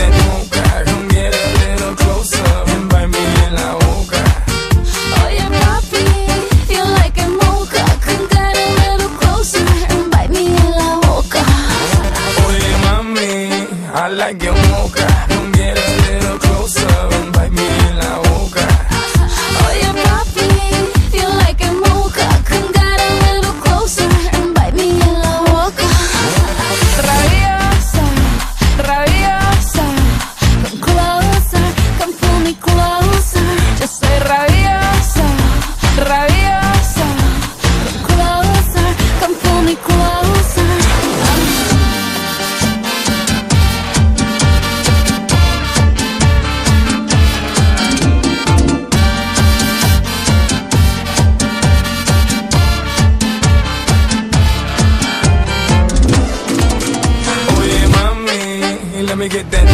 like mocha. Come get a little closer and bite me en la boca. Oye papi, you like it mocha. Come get a little closer and bite me en la boca. Oye mami, I like your mocha. Come get a little closer and bite me en la boca. Oye papi, you like it mocha. Come get a little closer and bite me en la boca. Rabiosa, rabiosa, come closer, come pull me closer. Yo soy rabiosa, rabiosa, come closer, come pull me closer. Oye mami, let me get that